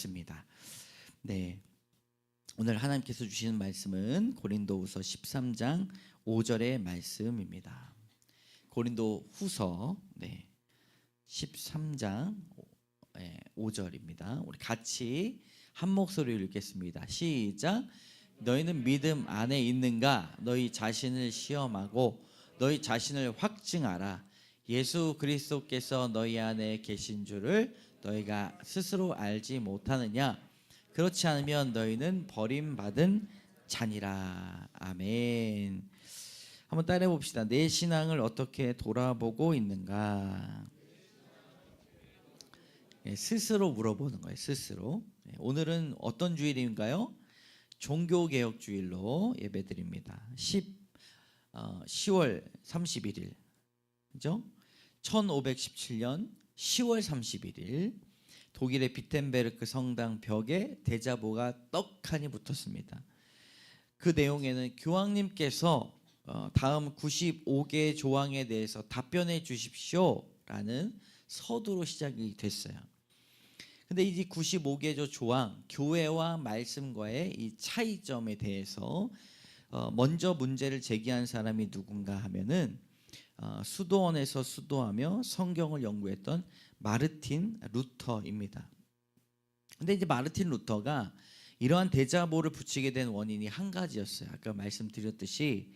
있습니다. 네, 오늘 하나님께서 주시는 말씀은 고린도후서 13장 5절의 말씀입니다. 고린도후서 13장 5절입니다. 우리 같이 한 목소리로 읽겠습니다. 시작. 너희는 믿음 안에 있는가? 너희 자신을 시험하고 너희 자신을 확증하라. 예수 그리스도께서 너희 안에 계신 줄을 너희가 스스로 알지 못하느냐? 그렇지 않으면 너희는 버림받은 자니라. 아멘. 한번 따라해 봅시다. 내 신앙을 어떻게 돌아보고 있는가? 스스로 물어보는 거예요. 스스로. 오늘은 어떤 주일인가요? 종교개혁주일로 예배드립니다. 10월 31일, 그죠? 1517년 10월 31일 독일의 비텐베르크 성당 벽에 대자보가 떡하니 붙었습니다. 그 내용에는 교황님께서 다음 95개 조항에 대해서 답변해 주십시오라는 서두로 시작이 됐어요. 근데 이 95개 조항, 교회와 말씀과의 이 차이점에 대해서 먼저 문제를 제기한 사람이 누군가 하면은 수도원에서 수도하며 성경을 연구했던 마르틴 루터입니다. 근데 이제 마르틴 루터가 이러한 대자보를 붙이게 된 원인이 한 가지였어요. 아까 말씀드렸듯이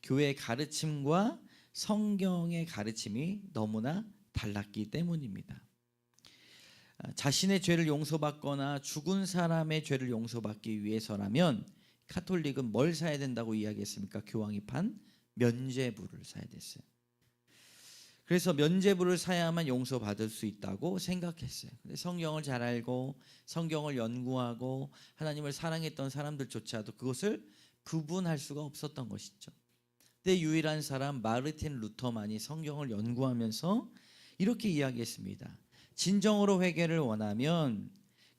교회의 가르침과 성경의 가르침이 너무나 달랐기 때문입니다. 자신의 죄를 용서받거나 죽은 사람의 죄를 용서받기 위해서라면 카톨릭은 뭘 사야 된다고 이야기했습니까? 교황이 판 면죄부를 사야 됐어요. 그래서 면죄부를 사야만 용서받을 수 있다고 생각했어요. 근데 성경을 잘 알고 성경을 연구하고 하나님을 사랑했던 사람들조차도 그것을 구분할 수가 없었던 것이죠. 그때 유일한 사람 마르틴 루터만이 성경을 연구하면서 이렇게 이야기했습니다. 진정으로 회개를 원하면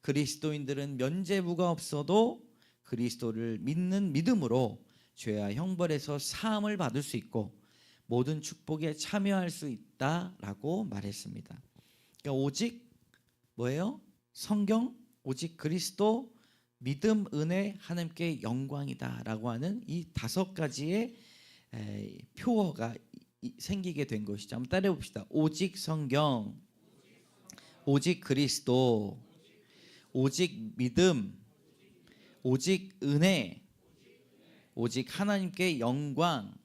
그리스도인들은 면죄부가 없어도 그리스도를 믿는 믿음으로 죄와 형벌에서 사함을 받을 수 있고 모든 축복에 참여할 수 있다라고 말했습니다. 그러니까 오직 뭐예요? 성경, 오직 그리스도, 믿음, 은혜, 하나님께 영광이다라고 하는 이 5가지의 표어가 생기게 된 것이죠. 한번 따라해 봅시다. 오직 성경, 오직 그리스도, 오직 믿음, 오직 은혜, 오직 하나님께 영광.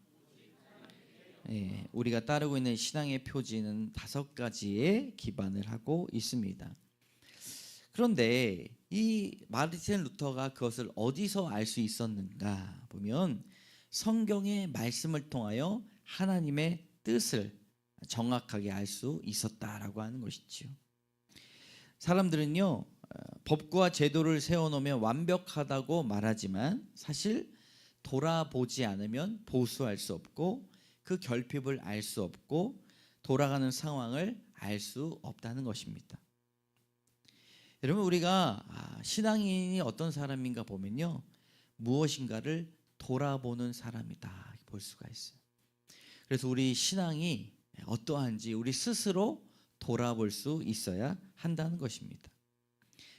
우리가 따르고 있는 신앙의 표지는 5가지에 기반을 하고 있습니다. 그런데 이 마르틴 루터가 그것을 어디서 알 수 있었는가 보면 성경의 말씀을 통하여 하나님의 뜻을 정확하게 알 수 있었다라고 하는 것이지요. 사람들은요, 법과 제도를 세워놓으면 완벽하다고 말하지만 사실 돌아보지 않으면 보수할 수 없고 그 결핍을 알 수 없고 돌아가는 상황을 알 수 없다는 것입니다. 여러분, 우리가 신앙인이 어떤 사람인가 보면요, 무엇인가를 돌아보는 사람이다 볼 수가 있어요. 그래서 우리 신앙이 어떠한지 우리 스스로 돌아볼 수 있어야 한다는 것입니다.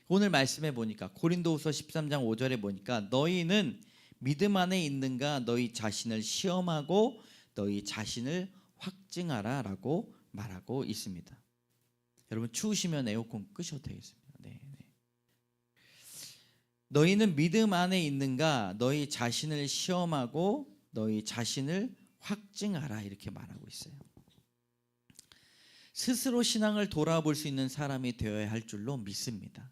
오늘 말씀해 보니까 고린도후서 13장 5절에 보니까 너희는 믿음 안에 있는가? 너희 자신을 시험하고 너희 자신을 확증하라 라고 말하고 있습니다. 여러분, 추우시면 에어컨 끄셔도 되겠습니다. 네. 너희는 믿음 안에 있는가? 너희 자신을 시험하고 너희 자신을 확증하라 이렇게 말하고 있어요. 스스로 신앙을 돌아볼 수 있는 사람이 되어야 할 줄로 믿습니다.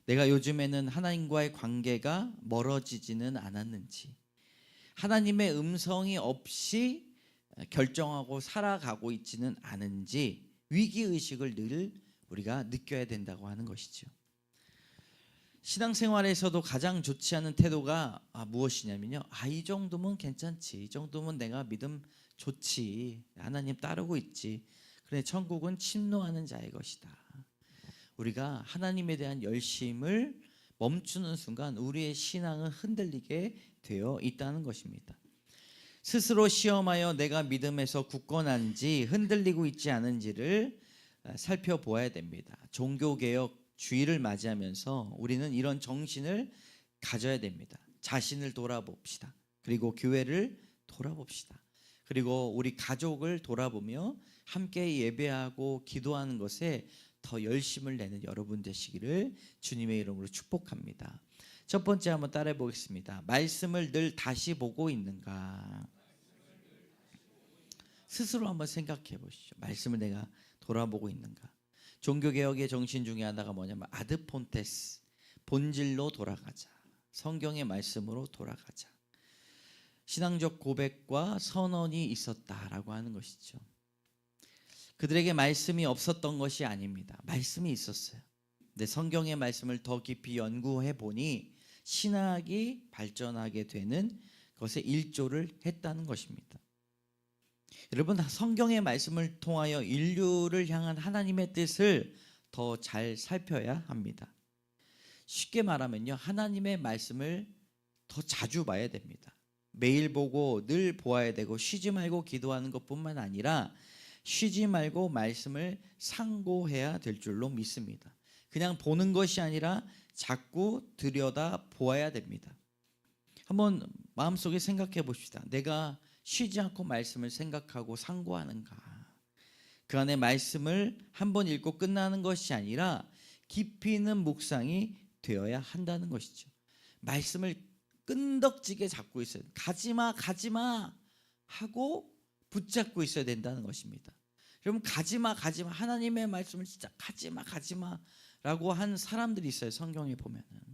내가 요즘에는 하나님과의 관계가 멀어지지는 않았는지, 하나님의 음성이 없이 결정하고 살아가고 있지는 않은지 위기의식을 늘 우리가 느껴야 된다고 하는 것이죠. 신앙생활에서도 가장 좋지 않은 태도가 무엇이냐면요, 이 정도면 괜찮지, 이 정도면 내가 믿음 좋지, 하나님 따르고 있지, 그래 천국은 침노하는 자의 것이다. 우리가 하나님에 대한 열심을 멈추는 순간 우리의 신앙은 흔들리게 되어 있다는 것입니다. 스스로 시험하여 내가 믿음에서 굳건한지 흔들리고 있지 않은지를 살펴보아야 됩니다. 종교개혁 주일을 맞이하면서 우리는 이런 정신을 가져야 됩니다. 자신을 돌아봅시다. 그리고 교회를 돌아봅시다. 그리고 우리 가족을 돌아보며 함께 예배하고 기도하는 것에 더 열심을 내는 여러분 되시기를 주님의 이름으로 축복합니다. 첫 번째 한번 따라해 보겠습니다. 말씀을 늘 다시 보고 있는가? 스스로 한번 생각해 보시죠. 말씀을 내가 돌아보고 있는가? 종교개혁의 정신 중에 하나가 뭐냐면 아드폰테스, 본질로 돌아가자. 성경의 말씀으로 돌아가자. 신앙적 고백과 선언이 있었다라고 하는 것이죠. 그들에게 말씀이 없었던 것이 아닙니다. 말씀이 있었어요. 근데 성경의 말씀을 더 깊이 연구해 보니 신학이 발전하게 되는 것에 일조를 했다는 것입니다. 여러분, 성경의 말씀을 통하여 인류를 향한 하나님의 뜻을 더 잘 살펴야 합니다. 쉽게 말하면요, 하나님의 말씀을 더 자주 봐야 됩니다. 매일 보고 늘 보아야 되고 쉬지 말고 기도하는 것뿐만 아니라 쉬지 말고 말씀을 상고해야 될 줄로 믿습니다. 그냥 보는 것이 아니라 자꾸 들여다 보아야 됩니다. 한번 마음속에 생각해 봅시다. 내가 쉬지 않고 말씀을 생각하고 상고하는가? 그 안에 말씀을 한번 읽고 끝나는 것이 아니라 깊이 있는 묵상이 되어야 한다는 것이죠. 말씀을 끈덕지게 잡고 있어야 돼요. 가지마 가지마 하고 붙잡고 있어야 된다는 것입니다. 여러분, 가지마 하나님의 말씀을 진짜 가지마라고 한 사람들이 있어요. 성경에 보면은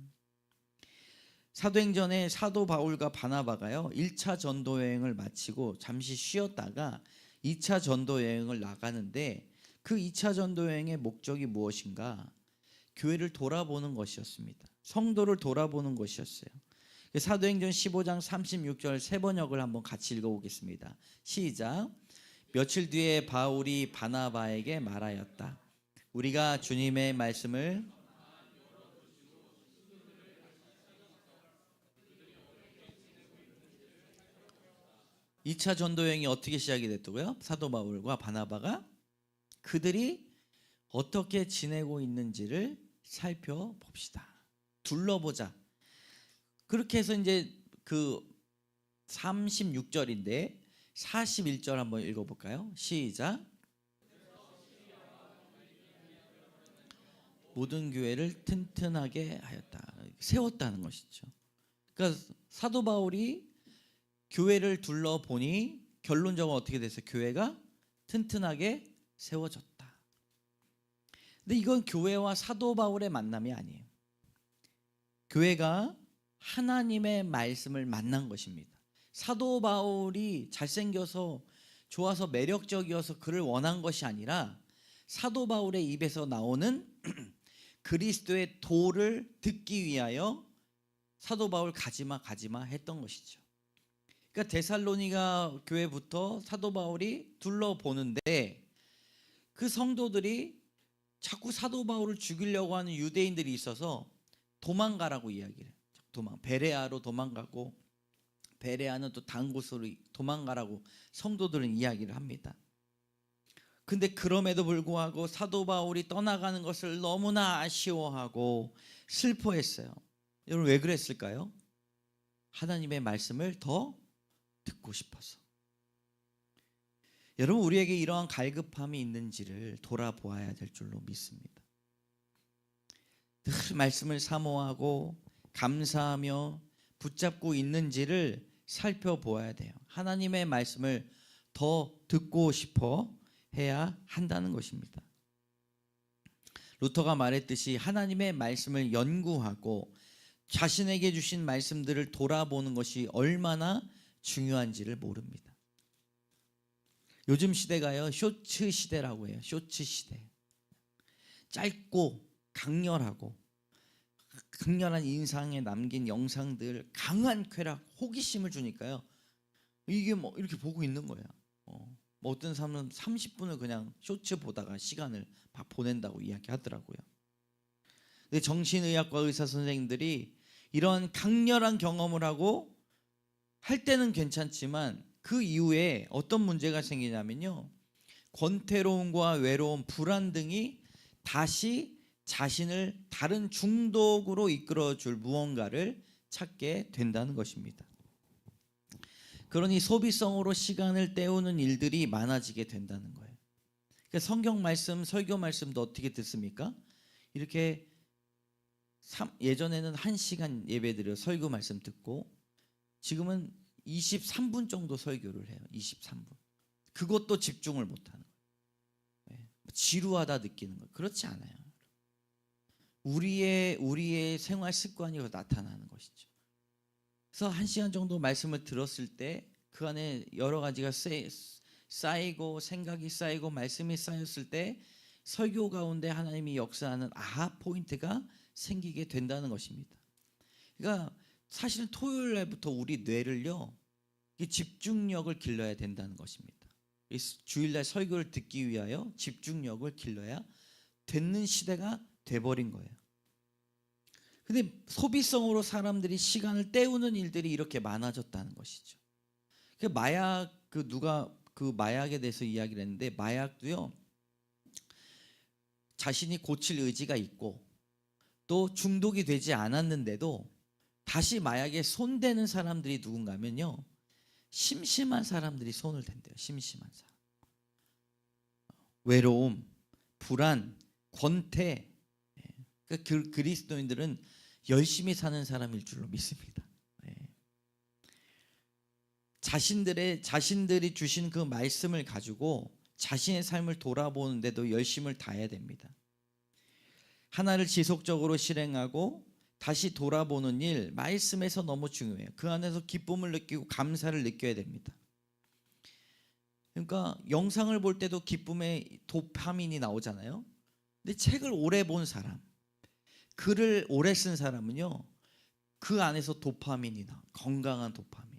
사도행전에 사도 바울과 바나바가요 1차 전도 여행을 마치고 잠시 쉬었다가 2차 전도 여행을 나가는데 그 2차 전도 여행의 목적이 무엇인가? 교회를 돌아보는 것이었습니다. 성도를 돌아보는 것이었어요. 사도행전 15장 36절 세 번역을 한번 같이 읽어보겠습니다. 시작. 며칠 뒤에 바울이 바나바에게 말하였다. 우리가 주님의 말씀을 2차 전도 여행이 어떻게 시작이 됐다고요? 사도 바울과 바나바가 그들이 어떻게 지내고 있는지를 살펴봅시다. 둘러보자. 그렇게 해서 이제 그 36절인데 41절 한번 읽어볼까요? 시작. 모든 교회를 튼튼하게 하였다. 세웠다는 것이죠. 그러니까 사도 바울이 교회를 둘러보니 결론적으로 어떻게 됐어요? 교회가 튼튼하게 세워졌다. 근데 이건 교회와 사도 바울의 만남이 아니에요. 교회가 하나님의 말씀을 만난 것입니다. 사도 바울이 잘생겨서 좋아서 매력적이어서 그를 원한 것이 아니라 사도 바울의 입에서 나오는 그리스도의 도를 듣기 위하여 사도 바울 가지마 했던 것이죠. 그러니까 데살로니가 교회부터 사도 바울이 둘러보는데 그 성도들이 자꾸 사도 바울을 죽이려고 하는 유대인들이 있어서 도망가라고 이야기를 해요. 베레아로 도망가고 베레아는 또 다른 곳으로 도망가라고 성도들은 이야기를 합니다. 근데 그럼에도 불구하고 사도 바울이 떠나가는 것을 너무나 아쉬워하고 슬퍼했어요. 여러분, 왜 그랬을까요? 하나님의 말씀을 더 듣고 싶어서. 여러분, 우리에게 이러한 갈급함이 있는지를 돌아보아야 될 줄로 믿습니다. 늘 말씀을 사모하고 감사하며 붙잡고 있는지를 살펴보아야 돼요. 하나님의 말씀을 더 듣고 싶어 해야 한다는 것입니다. 루터가 말했듯이 하나님의 말씀을 연구하고 자신에게 주신 말씀들을 돌아보는 것이 얼마나 중요한지를 모릅니다. 요즘 시대가요 쇼츠 시대라고 해요. 쇼츠 시대. 짧고 강렬하고 강렬한 인상에 남긴 영상들, 강한 쾌락, 호기심을 주니까요 이게 뭐 이렇게 보고 있는 거예요. 뭐 어떤 사람은 30분을 그냥 쇼츠 보다가 시간을 막 보낸다고 이야기하더라고요. 근데 정신의학과 의사 선생님들이 이런 강렬한 경험을 하고 할 때는 괜찮지만 그 이후에 어떤 문제가 생기냐면요 권태로움과 외로움, 불안 등이 다시 자신을 다른 중독으로 이끌어줄 무언가를 찾게 된다는 것입니다. 그러니 소비성으로 시간을 때우는 일들이 많아지게 된다는 거예요. 그러니까 성경 말씀, 설교 말씀도 어떻게 듣습니까? 이렇게 예전에는 1시간 예배드려 설교 말씀 듣고 지금은 23분 정도 설교를 해요. 23분. 그것도 집중을 못하는 거예요. 지루하다 느끼는 거예요. 그렇지 않아요. 우리의 생활 습관이 나타나는 것이죠. 그래서 1시간 정도 말씀을 들었을 때 그 안에 여러 가지가 쌓이고 생각이 쌓이고 말씀이 쌓였을 때 설교 가운데 하나님이 역사하는 아하 포인트가 생기게 된다는 것입니다. 그러니까 사실 토요일 날부터 우리 뇌를요, 집중력을 길러야 된다는 것입니다. 주일날 설교를 듣기 위하여 집중력을 길러야 되는 시대가 돼버린 거예요. 근데 소비성으로 사람들이 시간을 때우는 일들이 이렇게 많아졌다는 것이죠. 누가 그 마약에 대해서 이야기를 했는데, 마약도요, 자신이 고칠 의지가 있고 또 중독이 되지 않았는데도 다시 마약에 손대는 사람들이 누군가면요, 심심한 사람들이 손을 댄대요. 심심한 사람. 외로움, 불안, 권태. 그리스도인들은 열심히 사는 사람일 줄로 믿습니다. 자신들이 주신 그 말씀을 가지고 자신의 삶을 돌아보는데도 열심을 다해야 됩니다. 하나를 지속적으로 실행하고 다시 돌아보는 일, 말씀에서 너무 중요해요. 그 안에서 기쁨을 느끼고 감사를 느껴야 됩니다. 그러니까 영상을 볼 때도 기쁨의 도파민이 나오잖아요. 근데 책을 오래 본 사람, 글을 오래 쓴 사람은요, 그 안에서 도파민이 나와. 건강한 도파민,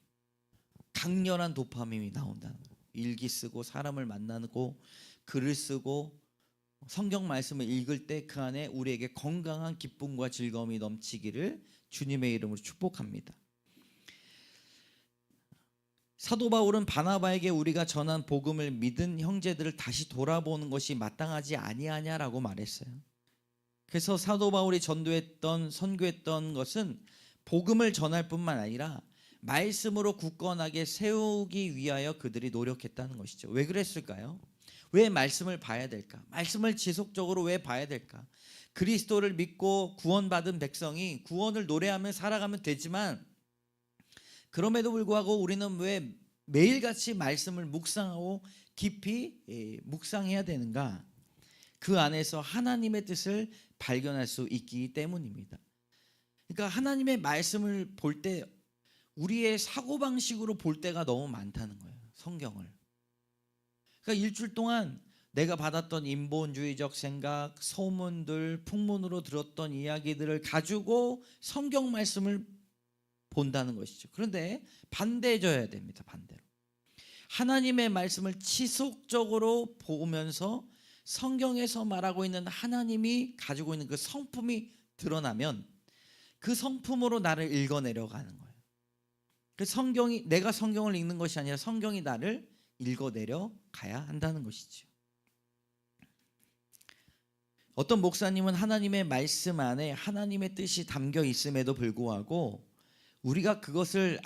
강렬한 도파민이 나온다는 거예요. 일기 쓰고 사람을 만나고 글을 쓰고 성경 말씀을 읽을 때 그 안에 우리에게 건강한 기쁨과 즐거움이 넘치기를 주님의 이름으로 축복합니다. 사도 바울은 바나바에게 우리가 전한 복음을 믿은 형제들을 다시 돌아보는 것이 마땅하지 아니하냐라고 말했어요. 그래서 사도 바울이 선교했던 것은 복음을 전할 뿐만 아니라 말씀으로 굳건하게 세우기 위하여 그들이 노력했다는 것이죠. 왜 그랬을까요? 왜 말씀을 봐야 될까? 말씀을 지속적으로 왜 봐야 될까? 그리스도를 믿고 구원받은 백성이 구원을 노래하며 살아가면 되지만, 그럼에도 불구하고 우리는 왜 매일같이 말씀을 묵상하고 깊이 묵상해야 되는가? 그 안에서 하나님의 뜻을 발견할 수 있기 때문입니다. 그러니까 하나님의 말씀을 볼 때 우리의 사고방식으로 볼 때가 너무 많다는 거예요. 성경을. 그러니까 일주일 동안 내가 받았던 인본주의적 생각, 소문들, 풍문으로 들었던 이야기들을 가지고 성경 말씀을 본다는 것이죠. 그런데 반대해져야 됩니다. 반대로. 하나님의 말씀을 지속적으로 보면서 성경에서 말하고 있는 하나님이 가지고 있는 그 성품이 드러나면 그 성품으로 나를 읽어내려가는 거예요. 그 내가 성경을 읽는 것이 아니라 성경이 나를 읽어내려 가야 한다는 것이죠. 어떤 목사님은 하나님의 말씀 안에 하나님의 뜻이 담겨 있음에도 불구하고 우리가 그것을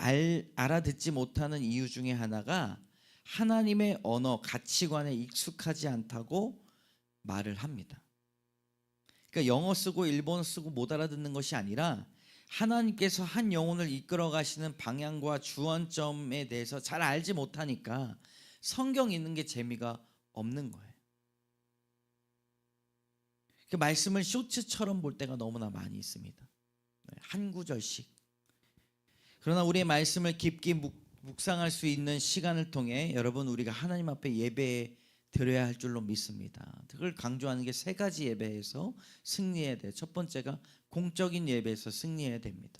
알아듣지 못하는 이유 중에 하나가 하나님의 언어, 가치관에 익숙하지 않다고 말을 합니다. 그러니까 영어 쓰고 일본어 쓰고 못 알아듣는 것이 아니라 하나님께서 한 영혼을 이끌어 가시는 방향과 주안점에 대해서 잘 알지 못하니까 성경 읽는 게 재미가 없는 거예요. 그 말씀을 쇼츠처럼 볼 때가 너무나 많이 있습니다. 한 구절씩. 그러나 우리의 말씀을 깊게 묵상할 수 있는 시간을 통해 여러분, 우리가 하나님 앞에 예배 드려야 할 줄로 믿습니다. 그걸 강조하는 게 3가지 예배에서 승리해야 돼요. 첫 번째가 공적인 예배에서 승리해야 됩니다.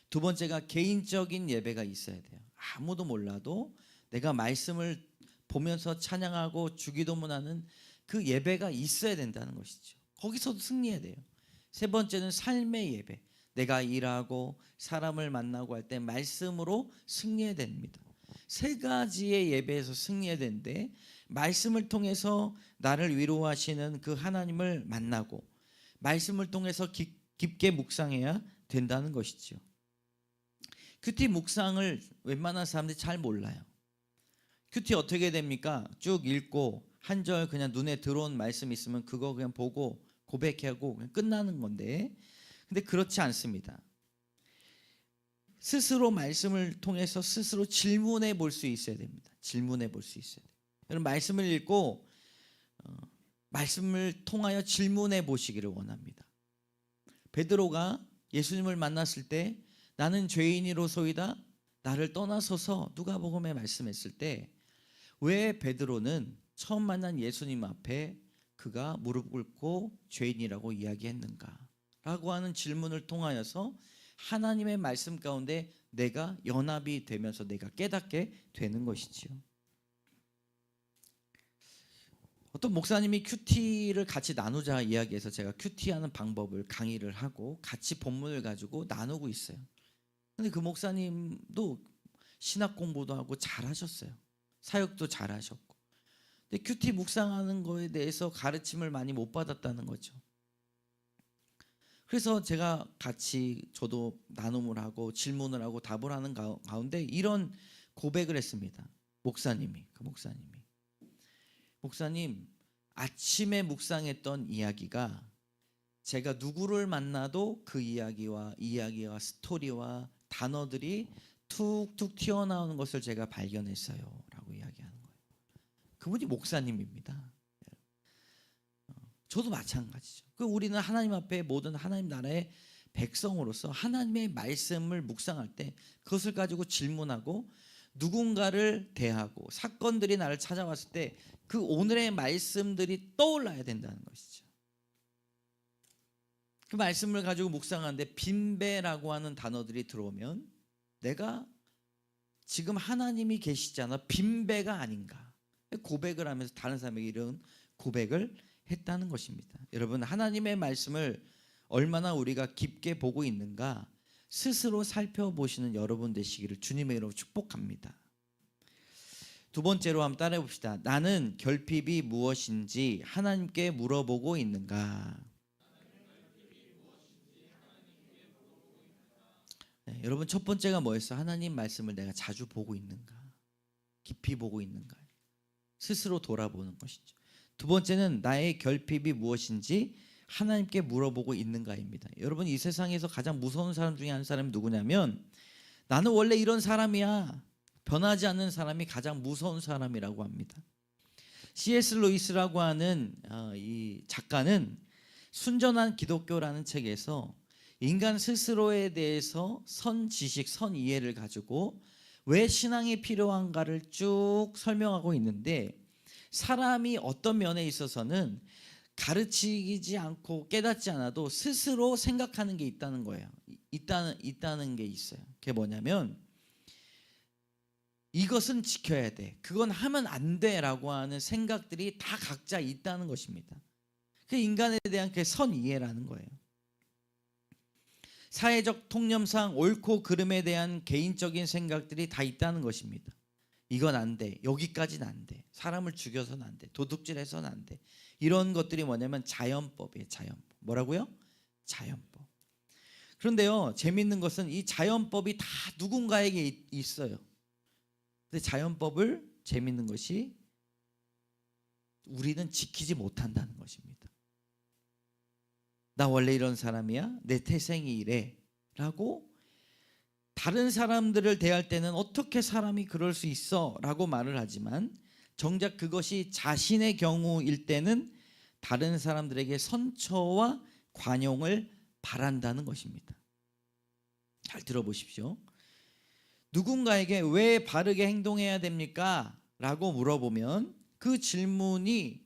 두 번째가 개인적인 예배가 있어야 돼요. 아무도 몰라도 내가 말씀을 보면서 찬양하고 주기도문하는 그 예배가 있어야 된다는 것이죠. 거기서도 승리해야 돼요. 세 번째는 삶의 예배. 내가 일하고 사람을 만나고 할 때 말씀으로 승리해야 됩니다. 3가지의 예배에서 승리해야 되는데, 말씀을 통해서 나를 위로하시는 그 하나님을 만나고 말씀을 통해서 깊게 묵상해야 된다는 것이죠. 큐티 묵상을 웬만한 사람들이 잘 몰라요. 큐티 어떻게 됩니까? 쭉 읽고 한 절 그냥 눈에 들어온 말씀 있으면 그거 그냥 보고 고백하고 그냥 끝나는 건데, 근데 그렇지 않습니다. 스스로 말씀을 통해서 스스로 질문해 볼 수 있어야 됩니다. 질문해 볼 수 있어야 돼요. 여러분 말씀을 읽고 말씀을 통하여 질문해 보시기를 원합니다. 베드로가 예수님을 만났을 때 나는 죄인이로소이다 나를 떠나소서 누가복음에 말씀했을 때 왜 베드로는 처음 만난 예수님 앞에 그가 무릎 꿇고 죄인이라고 이야기했는가 라고 하는 질문을 통하여서 하나님의 말씀 가운데 내가 연합이 되면서 내가 깨닫게 되는 것이지요. 어떤 목사님이 큐티를 같이 나누자 이야기해서 제가 큐티하는 방법을 강의를 하고 같이 본문을 가지고 나누고 있어요. 근데 그 목사님도 신학 공부도 하고 잘하셨어요. 사역도 잘하셨고. 근데 큐티 묵상하는 거에 대해서 가르침을 많이 못 받았다는 거죠. 그래서 제가 같이 저도 나눔을 하고 질문을 하고 답을 하는 가운데 이런 고백을 했습니다. 목사님 아침에 묵상했던 이야기가 제가 누구를 만나도 그 이야기와 스토리와 단어들이 툭툭 튀어나오는 것을 제가 발견했어요 라고 이야기하는 거예요. 그분이 목사님입니다. 저도 마찬가지죠. 우리는 하나님 앞에 모든 하나님 나라의 백성으로서 하나님의 말씀을 묵상할 때 그것을 가지고 질문하고 누군가를 대하고 사건들이 나를 찾아왔을 때 그 오늘의 말씀들이 떠올라야 된다는 것이죠. 그 말씀을 가지고 묵상하는데 빈배라고 하는 단어들이 들어오면 내가 지금 하나님이 계시잖아 빈배가 아닌가 고백을 하면서 다른 사람에게 이런 고백을 했다는 것입니다. 여러분 하나님의 말씀을 얼마나 우리가 깊게 보고 있는가 스스로 살펴보시는 여러분 되시기를 주님의 이름으로 축복합니다. 두 번째로 한번 따라해 봅시다. 나는 결핍이 무엇인지 하나님께 물어보고 있는가. 네, 여러분 첫 번째가 뭐였어? 하나님 말씀을 내가 자주 보고 있는가, 깊이 보고 있는가, 스스로 돌아보는 것이죠. 두 번째는 나의 결핍이 무엇인지 하나님께 물어보고 있는가입니다. 여러분 이 세상에서 가장 무서운 사람 중에 한 사람이 누구냐면 나는 원래 이런 사람이야 변하지 않는 사람이 가장 무서운 사람이라고 합니다. C.S. 루이스라고 하는 이 작가는 순전한 기독교라는 책에서 인간 스스로에 대해서 선지식, 선이해를 가지고 왜 신앙이 필요한가를 쭉 설명하고 있는데 사람이 어떤 면에 있어서는 가르치지 않고 깨닫지 않아도 스스로 생각하는 게 있다는 거예요. 있다는 게 있어요. 그게 뭐냐면 이것은 지켜야 돼, 그건 하면 안 돼라고 하는 생각들이 다 각자 있다는 것입니다. 그 인간에 대한 그 선이해라는 거예요. 사회적 통념상 옳고 그름에 대한 개인적인 생각들이 다 있다는 것입니다. 이건 안 돼, 여기까지는 안 돼, 사람을 죽여서는 안 돼, 도둑질해서는 안 돼. 이런 것들이 뭐냐면 자연법이에요. 자연법. 뭐라고요? 자연법. 그런데요 재밌는 것은 이 자연법이 다 누군가에게 있어요. 근데 자연법을 재밌는 것이 우리는 지키지 못한다는 것입니다. 나 원래 이런 사람이야, 내 태생이 이래 라고 다른 사람들을 대할 때는 어떻게 사람이 그럴 수 있어 라고 말을 하지만 정작 그것이 자신의 경우일 때는 다른 사람들에게 선처와 관용을 바란다는 것입니다. 잘 들어보십시오. 누군가에게 왜 바르게 행동해야 됩니까? 라고 물어보면 그 질문이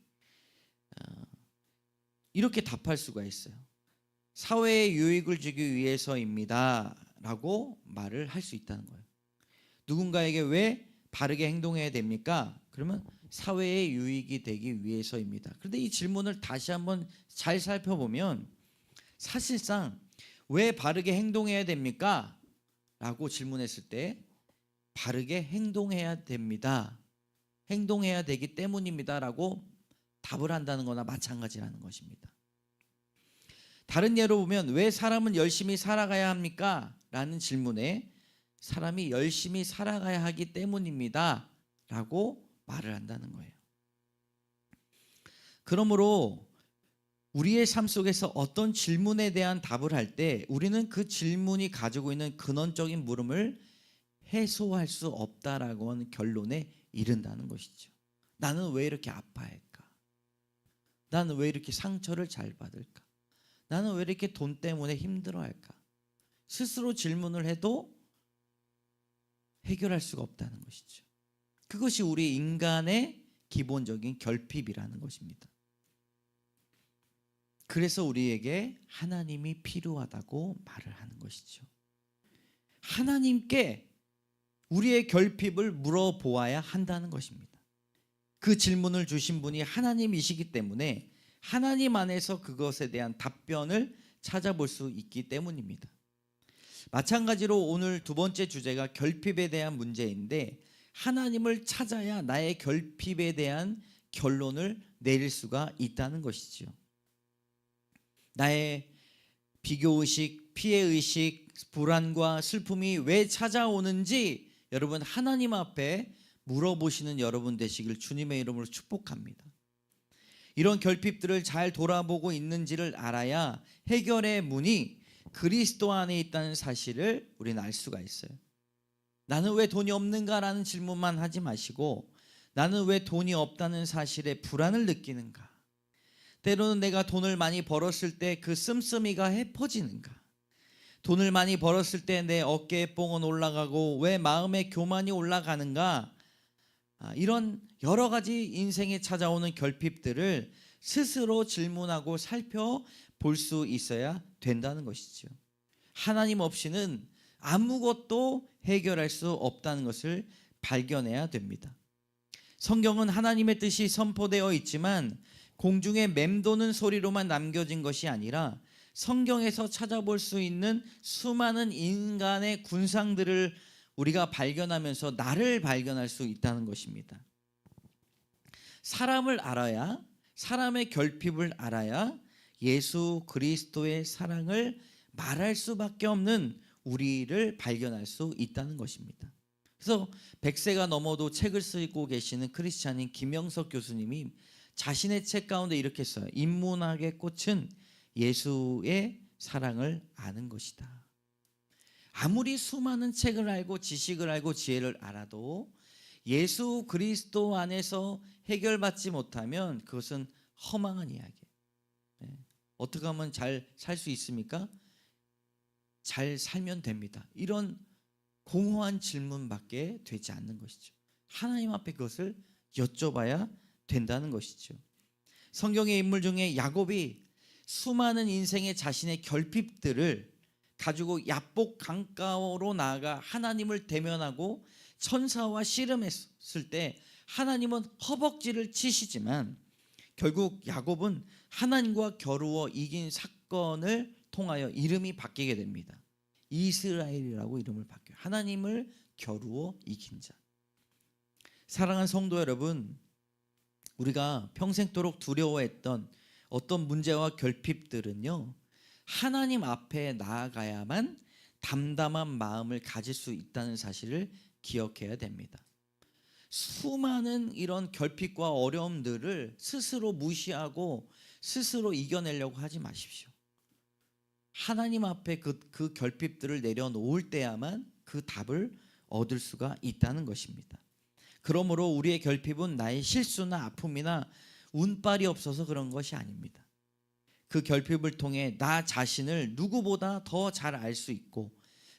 이렇게 답할 수가 있어요. 사회에 유익을 주기 위해서입니다 라고 말을 할 수 있다는 거예요. 누군가에게 왜 바르게 행동해야 됩니까? 그러면 사회에 유익이 되기 위해서입니다. 그런데 이 질문을 다시 한번 잘 살펴보면 사실상 왜 바르게 행동해야 됩니까? 라고 질문했을 때 바르게 행동해야 됩니다, 행동해야 되기 때문입니다 라고 답을 한다는 거나 마찬가지라는 것입니다. 다른 예로 보면 왜 사람은 열심히 살아가야 합니까? 라는 질문에 사람이 열심히 살아가야 하기 때문입니다 라고 말을 한다는 거예요. 그러므로 우리의 삶 속에서 어떤 질문에 대한 답을 할 때 우리는 그 질문이 가지고 있는 근원적인 물음을 해소할 수 없다라고 하는 결론에 이른다는 것이죠. 나는 왜 이렇게 아파할까? 나는 왜 이렇게 상처를 잘 받을까? 나는 왜 이렇게 돈 때문에 힘들어할까? 스스로 질문을 해도 해결할 수가 없다는 것이죠. 그것이 우리 인간의 기본적인 결핍이라는 것입니다. 그래서 우리에게 하나님이 필요하다고 말을 하는 것이죠. 하나님께 우리의 결핍을 물어보아야 한다는 것입니다. 그 질문을 주신 분이 하나님이시기 때문에 하나님 안에서 그것에 대한 답변을 찾아볼 수 있기 때문입니다. 마찬가지로 오늘 두 번째 주제가 결핍에 대한 문제인데 하나님을 찾아야 나의 결핍에 대한 결론을 내릴 수가 있다는 것이죠. 나의 비교의식, 피해의식, 불안과 슬픔이 왜 찾아오는지 여러분 하나님 앞에 물어보시는 여러분 되시길 주님의 이름으로 축복합니다. 이런 결핍들을 잘 돌아보고 있는지를 알아야 해결의 문이 그리스도 안에 있다는 사실을 우리는 알 수가 있어요. 나는 왜 돈이 없는가라는 질문만 하지 마시고 나는 왜 돈이 없다는 사실에 불안을 느끼는가? 때로는 내가 돈을 많이 벌었을 때 그 씀씀이가 헤퍼지는가? 돈을 많이 벌었을 때 내 어깨에 뽕은 올라가고 왜 마음의 교만이 올라가는가? 이런 여러 가지 인생에 찾아오는 결핍들을 스스로 질문하고 살펴볼 수 있어야 된다는 것이죠. 하나님 없이는 아무것도 해결할 수 없다는 것을 발견해야 됩니다. 성경은 하나님의 뜻이 선포되어 있지만 공중에 맴도는 소리로만 남겨진 것이 아니라 성경에서 찾아볼 수 있는 수많은 인간의 군상들을 우리가 발견하면서 나를 발견할 수 있다는 것입니다. 사람을 알아야, 사람의 결핍을 알아야 예수 그리스도의 사랑을 말할 수밖에 없는 우리를 발견할 수 있다는 것입니다. 그래서 100세가 넘어도 책을 쓰고 계시는 크리스찬인 김영석 교수님이 자신의 책 가운데 이렇게 써요. 인문학의 꽃은 예수의 사랑을 아는 것이다. 아무리 수많은 책을 알고 지식을 알고 지혜를 알아도 예수 그리스도 안에서 해결받지 못하면 그것은 허망한 이야기예요. 어떻게 하면 잘 살 수 있습니까? 잘 살면 됩니다. 이런 공허한 질문밖에 되지 않는 것이죠. 하나님 앞에 그것을 여쭤봐야 된다는 것이죠. 성경의 인물 중에 야곱이 수많은 인생의 자신의 결핍들을 가지고 야복 강가로 나아가 하나님을 대면하고 천사와 씨름했을 때 하나님은 허벅지를 치시지만 결국 야곱은 하나님과 겨루어 이긴 사건을 통하여 이름이 바뀌게 됩니다. 이스라엘이라고 이름을 바뀌어요. 하나님을 겨루어 이긴 자. 사랑하는 성도 여러분, 우리가 평생도록 두려워했던 어떤 문제와 결핍들은요, 하나님 앞에 나아가야만 담담한 마음을 가질 수 있다는 사실을 기억해야 됩니다. 수많은 이런 결핍과 어려움들을 스스로 무시하고 스스로 이겨내려고 하지 마십시오. 하나님 앞에 그 결핍들을 내려놓을 때야만 그 답을 얻을 수가 있다는 것입니다. 그러므로 우리의 결핍은 나의 실수나 아픔이나 운빨이 없어서 그런 것이 아닙니다. 그 결핍을 통해 나 자신을 누구보다 더 잘 알 수 있고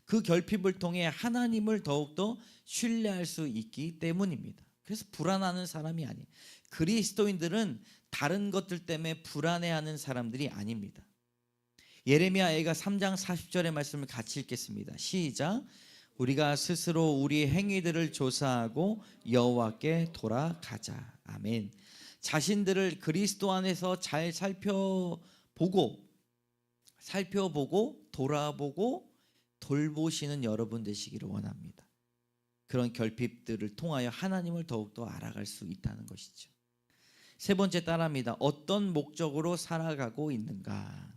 그 결핍을 통해 하나님을 더욱더 신뢰할 수 있기 때문입니다. 그래서 불안하는 사람이 아니에요. 그리스도인들은 다른 것들 때문에 불안해하는 사람들이 아닙니다. 예레미야가 3장 40절의 말씀을 같이 읽겠습니다. 시작. 우리가 스스로 우리 행위들을 조사하고 여호와께 돌아가자. 아멘. 자신들을 그리스도 안에서 잘 살펴보고 돌아보고 돌보시는 여러분 되시기를 원합니다. 그런 결핍들을 통하여 하나님을 더욱더 알아갈 수 있다는 것이죠. 세 번째 따라합니다. 어떤 목적으로 살아가고 있는가?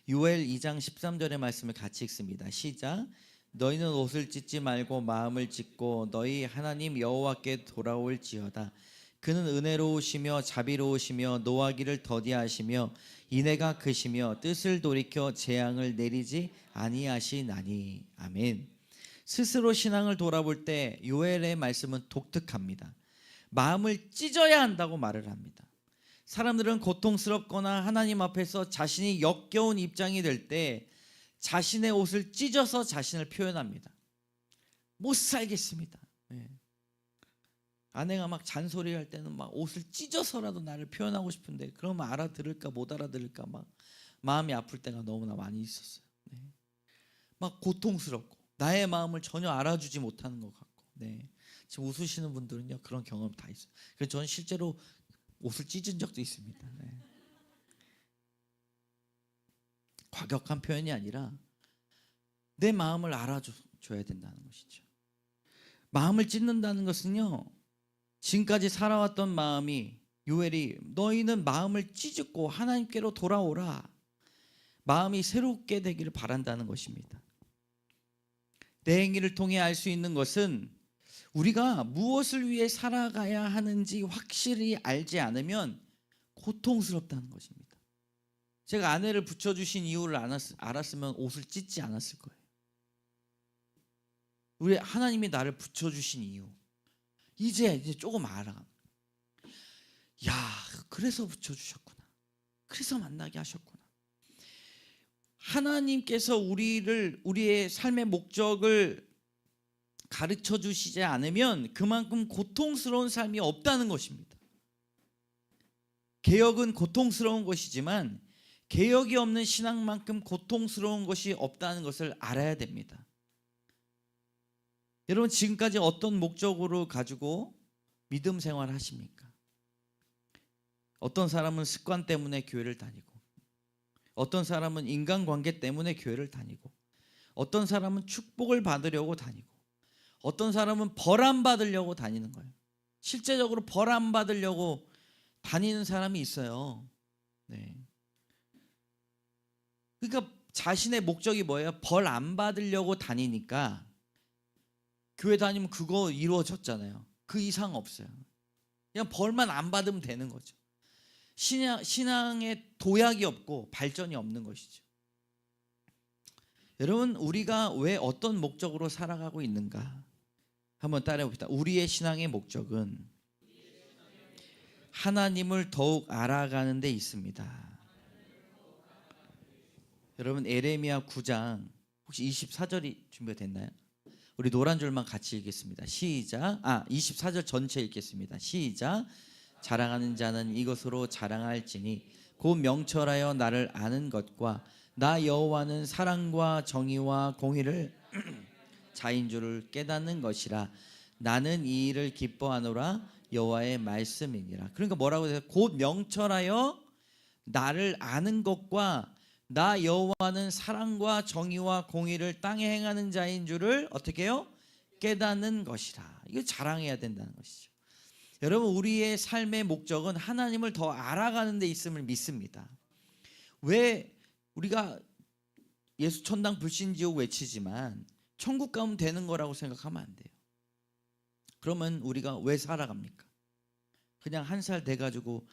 요엘 2장 13절의 말씀을 같이 읽습니다. 시작. 너희는 옷을 찢지 말고 마음을 찢고 너희 하나님 여호와께 돌아올지어다. 그는 은혜로우시며 자비로우시며 노하기를 더디하시며 인애가 크시며 뜻을 돌이켜 재앙을 내리지 아니하시나니. 아멘. 스스로 신앙을 돌아볼 때 요엘의 말씀은 독특합니다. 마음을 찢어야 한다고 말을 합니다. 사람들은 고통스럽거나 하나님 앞에서 자신이 역겨운 입장이 될 때 자신의 옷을 찢어서 자신을 표현합니다. 못 살겠습니다. 네. 아내가 막 잔소리할 때는 막 옷을 찢어서라도 나를 표현하고 싶은데 그러면 알아들을까 못 알아들을까 막 마음이 아플 때가 너무나 많이 있었어요. 네. 막 고통스럽고 나의 마음을 전혀 알아주지 못하는 것 같고. 네. 지금 웃으시는 분들은요 그런 경험 다 있어요. 그래서 저는 실제로 옷을 찢은 적도 있습니다. 네. 과격한 표현이 아니라 내 마음을 알아줘야 된다는 것이죠. 마음을 찢는다는 것은요, 지금까지 살아왔던 마음이, 요엘이 너희는 마음을 찢고 하나님께로 돌아오라, 마음이 새롭게 되기를 바란다는 것입니다. 내 행위를 통해 알 수 있는 것은 우리가 무엇을 위해 살아가야 하는지 확실히 알지 않으면 고통스럽다는 것입니다. 제가 아내를 붙여주신 이유를 알았으면 옷을 찢지 않았을 거예요. 우리 하나님이 나를 붙여주신 이유, 이제 조금 알아. 야, 그래서 붙여주셨구나. 그래서 만나게 하셨구나. 하나님께서 우리의 삶의 목적을 가르쳐 주시지 않으면 그만큼 고통스러운 삶이 없다는 것입니다. 개혁은 고통스러운 것이지만 개혁이 없는 신앙만큼 고통스러운 것이 없다는 것을 알아야 됩니다. 여러분, 지금까지 어떤 목적으로 가지고 믿음 생활을 하십니까? 어떤 사람은 습관 때문에 교회를 다니고, 어떤 사람은 인간관계 때문에 교회를 다니고, 어떤 사람은 축복을 받으려고 다니고, 어떤 사람은 벌 안 받으려고 다니는 거예요. 실제적으로 벌 안 받으려고 다니는 사람이 있어요. 네. 그러니까 자신의 목적이 뭐예요? 벌 안 받으려고 다니니까 교회 다니면 그거 이루어졌잖아요. 그 이상 없어요. 그냥 벌만 안 받으면 되는 거죠. 신앙에 도약이 없고 발전이 없는 것이죠. 여러분, 우리가 왜 어떤 목적으로 살아가고 있는가 한번 따라해 봅시다. 우리의 신앙의 목적은 하나님을 더욱 알아가는 데 있습니다. 여러분, 에레미야 9장 혹시 24절이 준비가 됐나요? 우리 노란 줄만 같이 읽겠습니다. 시작. 24절 전체 읽겠습니다. 시작. 자랑하는 자는 이것으로 자랑할지니 곧 명철하여 나를 아는 것과 나 여호와는 사랑과 정의와 공의를 자인 줄을 깨닫는 것이라. 나는 이 일을 기뻐하노라. 여호와의 말씀이니라. 그러니까 뭐라고 해요? 곧 명철하여 나를 아는 것과 나 여호와는 사랑과 정의와 공의를 땅에 행하는 자인 줄을 어떻게 해요? 깨닫는 것이라. 이거 자랑해야 된다는 것이죠. 여러분, 우리의 삶의 목적은 하나님을 더 알아가는 데 있음을 믿습니다. 왜 우리가 예수 천당 불신지옥 외치지만 천국 가면 되는 거라고 생각하면 안 돼요. 그러면 우리가 왜 살아갑니까? 그냥 한 살 돼가지고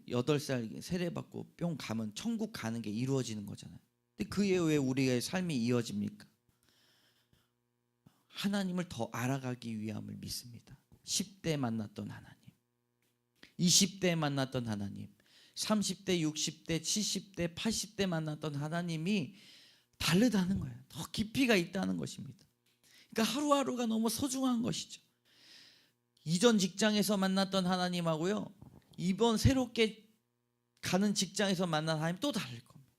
8살 세례받고 뿅 가면 천국 가는 게 이루어지는 거잖아요. 근데 그에 왜 우리의 삶이 이어집니까? 하나님을 더 알아가기 위함을 믿습니다. 10대 만났던 하나님, 20대 만났던 하나님, 30대, 60대, 70대, 80대 만났던 하나님이 다르다는 거예요. 더 깊이가 있다는 것입니다. 그러니까 하루하루가 너무 소중한 것이죠. 이전 직장에서 만났던 하나님하고요, 이번 새롭게 가는 직장에서 만난 하나님 또 다를 겁니다.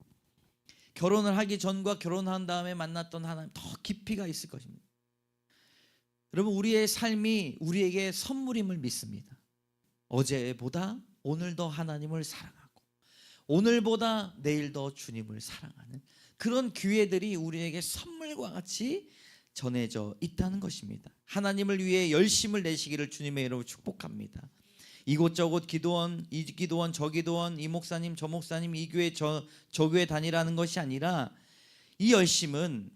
결혼을 하기 전과 결혼한 다음에 만났던 하나님 더 깊이가 있을 것입니다. 여러분, 우리의 삶이 우리에게 선물임을 믿습니다. 어제보다 오늘 더 하나님을 사랑하고 오늘보다 내일 더 주님을 사랑하는 그런 기회들이 우리에게 선물과 같이 전해져 있다는 것입니다. 하나님을 위해 열심을 내시기를 주님의 이름으로 축복합니다. 이곳저곳 기도원, 이 기도원, 저 기도원, 이 목사님, 저 목사님, 이 교회, 저 교회 다니라는 것이 아니라 이 열심은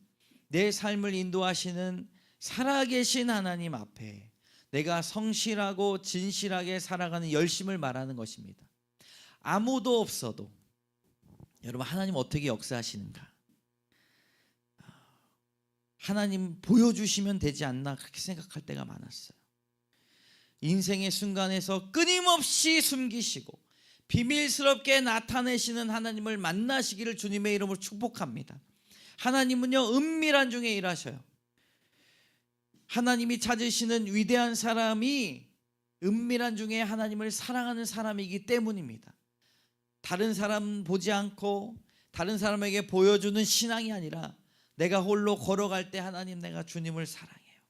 내 삶을 인도하시는 살아계신 하나님 앞에 내가 성실하고 진실하게 살아가는 열심을 말하는 것입니다. 아무도 없어도 여러분, 하나님 어떻게 역사하시는가? 하나님 보여주시면 되지 않나, 그렇게 생각할 때가 많았어요. 인생의 순간에서 끊임없이 숨기시고 비밀스럽게 나타내시는 하나님을 만나시기를 주님의 이름으로 축복합니다. 하나님은요, 은밀한 중에 일하셔요. 하나님이 찾으시는 위대한 사람이 은밀한 중에 하나님을 사랑하는 사람이기 때문입니다. 다른 사람 보지 않고 다른 사람에게 보여주는 신앙이 아니라 내가 홀로 걸어갈 때 하나님, 내가 주님을 사랑해요.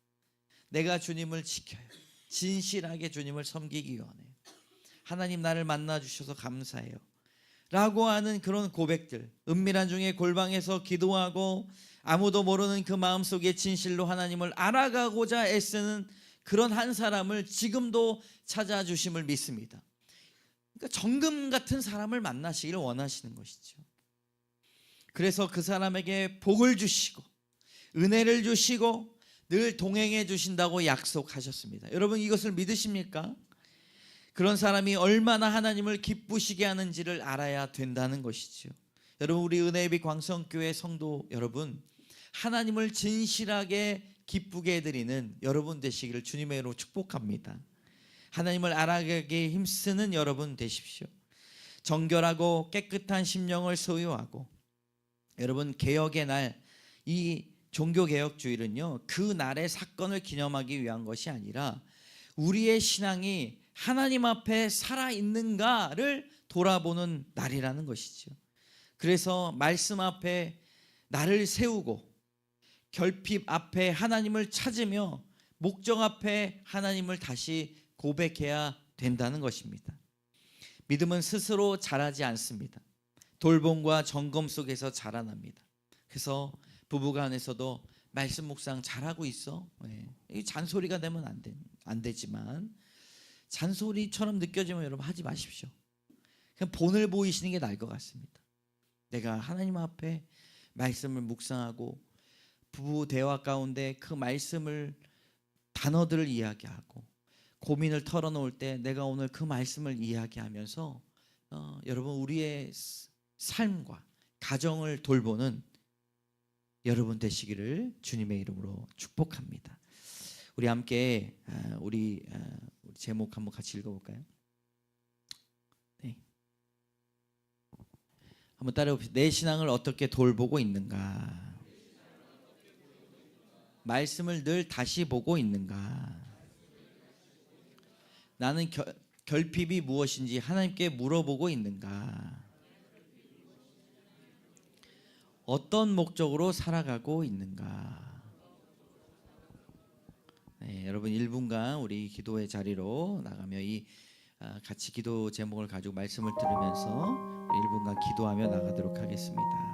내가 주님을 지켜요. 진실하게 주님을 섬기기 원해요. 하나님, 나를 만나주셔서 감사해요 라고 하는 그런 고백들, 은밀한 중에 골방에서 기도하고 아무도 모르는 그 마음속에 진실로 하나님을 알아가고자 애쓰는 그런 한 사람을 지금도 찾아주심을 믿습니다. 그러니까 정금 같은 사람을 만나시기를 원하시는 것이죠. 그래서 그 사람에게 복을 주시고 은혜를 주시고 늘 동행해 주신다고 약속하셨습니다. 여러분, 이것을 믿으십니까? 그런 사람이 얼마나 하나님을 기쁘시게 하는지를 알아야 된다는 것이죠. 여러분, 우리 은혜비 광성교회 성도 여러분, 하나님을 진실하게 기쁘게 해드리는 여러분 되시기를 주님의 이름으로 축복합니다. 하나님을 알아가기에 힘쓰는 여러분 되십시오. 정결하고 깨끗한 심령을 소유하고, 여러분, 개혁의 날, 이 종교개혁주일은요, 그 날의 사건을 기념하기 위한 것이 아니라 우리의 신앙이 하나님 앞에 살아있는가를 돌아보는 날이라는 것이죠. 그래서 말씀 앞에 나를 세우고 결핍 앞에 하나님을 찾으며 목적 앞에 하나님을 다시 고백해야 된다는 것입니다. 믿음은 스스로 자라지 않습니다. 돌봄과 점검 속에서 자라납니다. 그래서 부부간에서도 말씀 묵상 잘하고 있어? 이 잔소리가 되면 안 되지만 잔소리처럼 느껴지면 여러분 하지 마십시오. 그냥 본을 보이시는 게 나을 것 같습니다. 내가 하나님 앞에 말씀을 묵상하고 부부 대화 가운데 그 말씀을, 단어들을 이야기하고 고민을 털어놓을 때 내가 오늘 그 말씀을 이야기하면서 여러분, 우리의 삶과 가정을 돌보는 여러분 되시기를 주님의 이름으로 축복합니다. 우리 함께 우리 제목 한번 같이 읽어볼까요? 네. 한번 따라해봅시다. 내 신앙을 어떻게 돌보고 있는가? 말씀을 늘 다시 보고 있는가? 나는 결핍이 무엇인지 하나님께 물어보고 있는가? 어떤 목적으로 살아가고 있는가? 네, 여러분 1분간 우리 기도의 자리로 나가며 이 같이 기도 제목을 가지고 말씀을 들으면서 1분간 기도하며 나가도록 하겠습니다.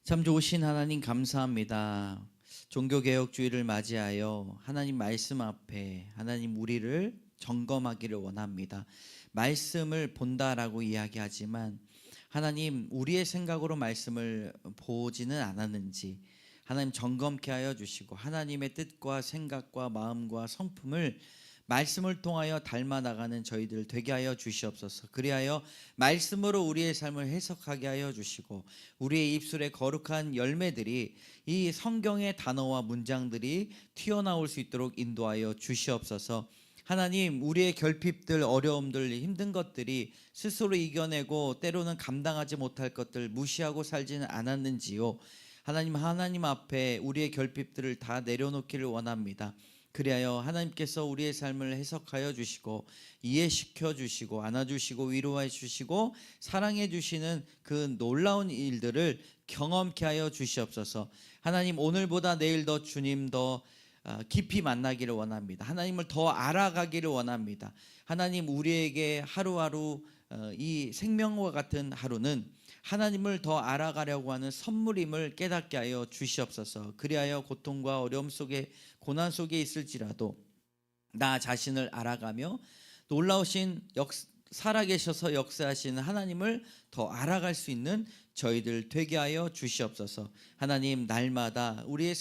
참 좋으신 하나님, 감사합니다. 종교개혁주의를 맞이하여 하나님 말씀 앞에 하나님 우리를 점검하기를 원합니다. 말씀을 본다라고 이야기하지만 하나님, 우리의 생각으로 말씀을 보지는 않았는지 하나님 점검케 하여 주시고 하나님의 뜻과 생각과 마음과 성품을 말씀을 통하여 닮아나가는 저희들 되게 하여 주시옵소서. 그리하여 말씀으로 우리의 삶을 해석하게 하여 주시고 우리의 입술에 거룩한 열매들이 이 성경의 단어와 문장들이 튀어나올 수 있도록 인도하여 주시옵소서. 하나님, 우리의 결핍들, 어려움들, 힘든 것들이 스스로 이겨내고 때로는 감당하지 못할 것들 무시하고 살지는 않았는지요. 하나님 앞에 우리의 결핍들을 다 내려놓기를 원합니다. 그리하여 하나님께서 우리의 삶을 해석하여 주시고 이해시켜 주시고 안아주시고 위로해 주시고 사랑해 주시는 그 놀라운 일들을 경험케 하여 주시옵소서. 하나님, 오늘보다 내일 더 주님 더 깊이 만나기를 원합니다. 하나님을 더 알아가기를 원합니다. 하나님, 우리에게 하루하루 이 생명과 같은 하루는 하나님을 더 알아가려고 하는 선물임을 깨닫게 하여 주시옵소서. 그리하여 고통과 어려움 속에 고난 속에 있을지라도 나 자신을 알아가며 놀라우신 살아계셔서 역사하시는 하나님을 더 알아갈 수 있는 저희들 되게 하여 주시옵소서. 하나님, 날마다 우리의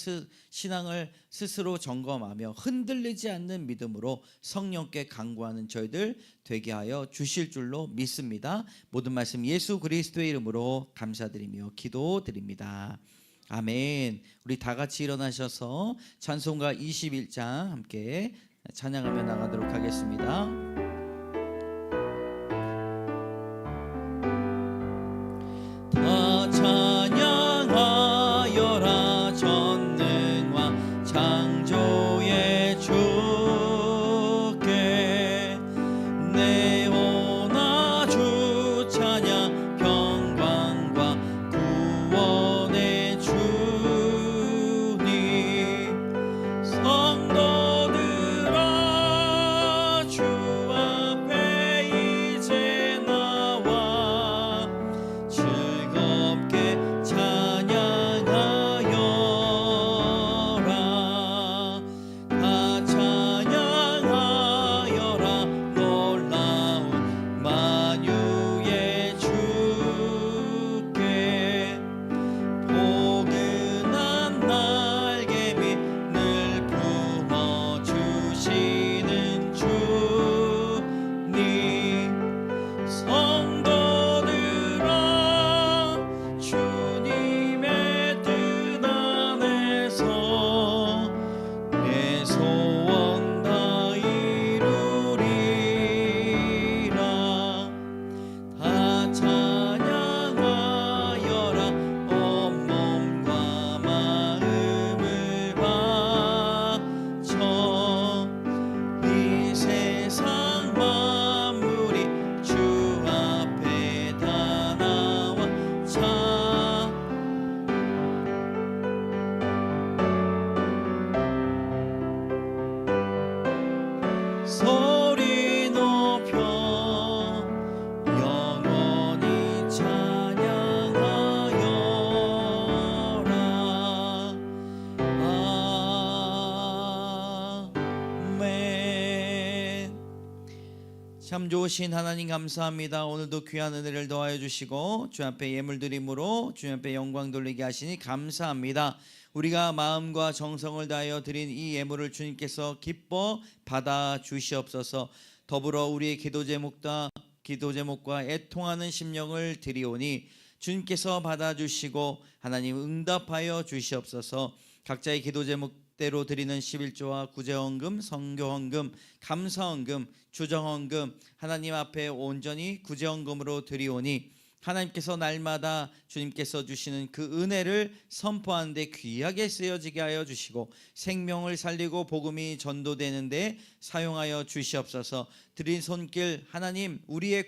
신앙을 스스로 점검하며 흔들리지 않는 믿음으로 성령께 간구하는 저희들 되게 하여 주실 줄로 믿습니다. 모든 말씀 예수 그리스도의 이름으로 감사드리며 기도드립니다. 아멘. 우리 다 같이 일어나셔서 찬송가 21장 함께 찬양하며 나가도록 하겠습니다. 다 찬양하여라 전능왕 창조의 주께 내오나 주 찬양 평강과 구원의 주님 성도들아 주 앞에 이제 나와 즐겁게 찬양하여라. 다 찬양하여라. 놀라운 만유의 주께 포근한 날개 밑 늘 품어주시는 주님 성도들아 주님의 뜻 안에서 내 소원 다 이루리라. 다 찬양하여라. 온 몸과 마음을 바쳐 이 세상 만물이 주 앞에 다 나와 소리 높여 영원히 찬양하여라. 아멘. 참 좋으신 하나님 감사합니다. 오늘도 귀한 은혜를 더하여 주시고 주 앞에 예물 드림으로 주 앞에 영광 돌리게 하시니 감사합니다. 우리가 마음과 정성을 다하여 드린 이 예물을 주님께서 기뻐 받아 주시옵소서. 더불어 우리의 기도 제목과 애통하는 심령을 드리오니 주님께서 받아주시고 하나님 응답하여 주시옵소서. 각자의 기도 제목대로 드리는 11조와 구제헌금, 선교헌금, 감사헌금, 주정헌금 하나님 앞에 온전히 구제헌금으로 드리오니 하나님께서 날마다 주님께서 주시는 그 은혜를 선포하는 데 귀하게 쓰여지게 하여 주시고 생명을 살리고 복음이 전도되는 데 사용하여 주시옵소서. 드린 손길 하나님, 우리의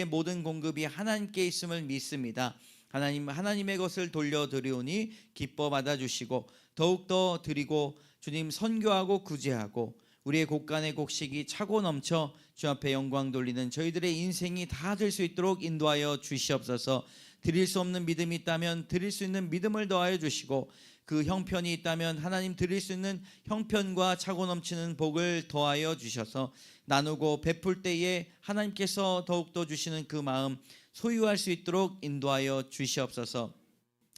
모든 공급이 하나님께 있음을 믿습니다. 하나님의 것을 돌려드리오니 기뻐 받아주시고 더욱더 드리고 주님 선교하고 구제하고 우리의 곡간의 곡식이 차고 넘쳐 주 앞에 영광 돌리는 저희들의 인생이 다 될 수 있도록 인도하여 주시옵소서. 드릴 수 없는 믿음이 있다면 드릴 수 있는 믿음을 더하여 주시고 그 형편이 있다면 하나님 드릴 수 있는 형편과 차고 넘치는 복을 더하여 주셔서 나누고 베풀 때에 하나님께서 더욱더 주시는 그 마음 소유할 수 있도록 인도하여 주시옵소서.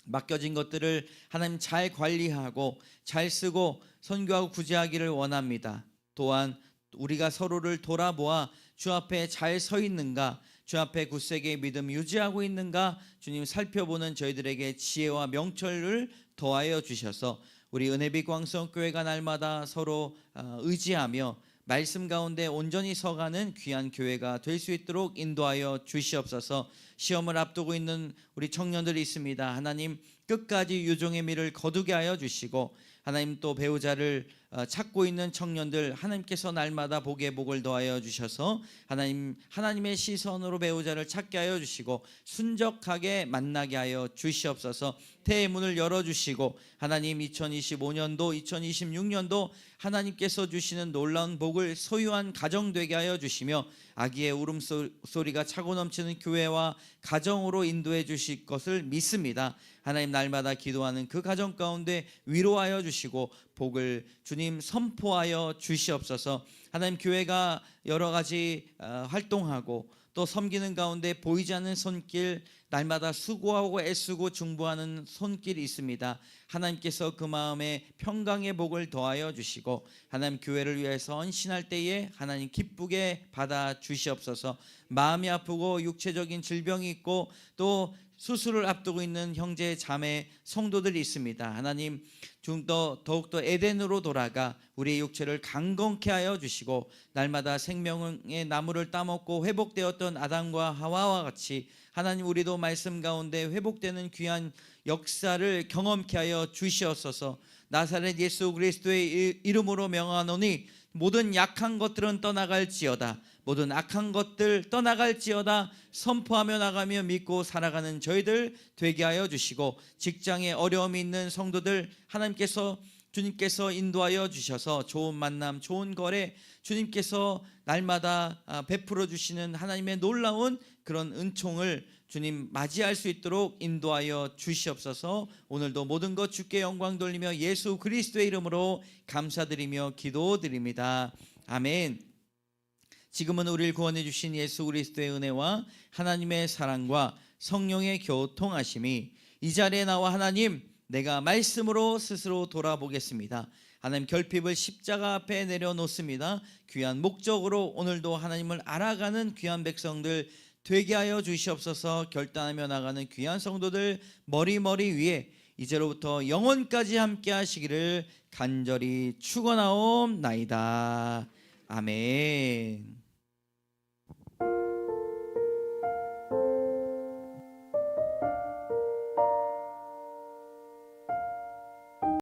맡겨진 것들을 하나님 잘 관리하고 잘 쓰고 선교하고 구제하기를 원합니다. 또한 우리가 서로를 돌아보아 주 앞에 잘 서 있는가, 주 앞에 굳세게 믿음 유지하고 있는가 주님 살펴보는 저희들에게 지혜와 명철을 더하여 주셔서 우리 은혜빛 광성교회가 날마다 서로 의지하며 말씀 가운데 온전히 서가는 귀한 교회가 될 수 있도록 인도하여 주시옵소서. 시험을 앞두고 있는 우리 청년들이 있습니다. 하나님 끝까지 유종의 미를 거두게 하여 주시고, 하나님 또 배우자를 찾고 있는 청년들 하나님께서 날마다 복에 복을 더하여 주셔서 하나님의 시선으로 배우자를 찾게 하여 주시고 순적하게 만나게 하여 주시옵소서. 태의 문을 열어주시고 하나님 2025년도 2026년도 하나님께서 주시는 놀라운 복을 소유한 가정 되게 하여 주시며 아기의 울음소리가 차고 넘치는 교회와 가정으로 인도해 주실 것을 믿습니다. 하나님 날마다 기도하는 그 가정 가운데 위로하여 주시고 복을 주님 선포하여 주시옵소서. 하나님 교회가 여러 가지 활동하고 또 섬기는 가운데 보이지 않는 손길, 날마다 수고하고 애쓰고 중보하는 손길이 있습니다. 하나님께서 그 마음에 평강의 복을 더하여 주시고 하나님 교회를 위해서 헌신할 때에 하나님 기쁘게 받아 주시옵소서. 마음이 아프고 육체적인 질병이 있고 또 수술을 앞두고 있는 형제 자매 성도들이 있습니다. 하나님 더욱더 에덴으로 돌아가 우리의 육체를 강건케 하여 주시고 날마다 생명의 나무를 따먹고 회복되었던 아담과 하와와 같이 하나님 우리도 말씀 가운데 회복되는 귀한 역사를 경험케 하여 주시옵소서. 나사렛 예수 그리스도의 이름으로 명하노니 모든 약한 것들은 떠나갈지어다, 모든 악한 것들 떠나갈지어다 선포하며 나가며 믿고 살아가는 저희들 되게 하여 주시고 직장에 어려움이 있는 성도들 주님께서 인도하여 주셔서 좋은 만남 좋은 거래 주님께서 날마다 베풀어 주시는 하나님의 놀라운 그런 은총을 주님 맞이할 수 있도록 인도하여 주시옵소서. 오늘도 모든 것 주께 영광 돌리며 예수 그리스도의 이름으로 감사드리며 기도드립니다. 아멘. 지금은 우리를 구원해 주신 예수 그리스도의 은혜와 하나님의 사랑과 성령의 교통하심이 이 자리에 나와 하나님 내가 말씀으로 스스로 돌아보겠습니다. 하나님 결핍을 십자가 앞에 내려놓습니다. 귀한 목적으로 오늘도 하나님을 알아가는 귀한 백성들 되게 하여 주시옵소서. 결단하며 나가는 귀한 성도들 머리 위에 이제로부터 영원까지 함께 하시기를 간절히 축원하옵나이다. 아멘.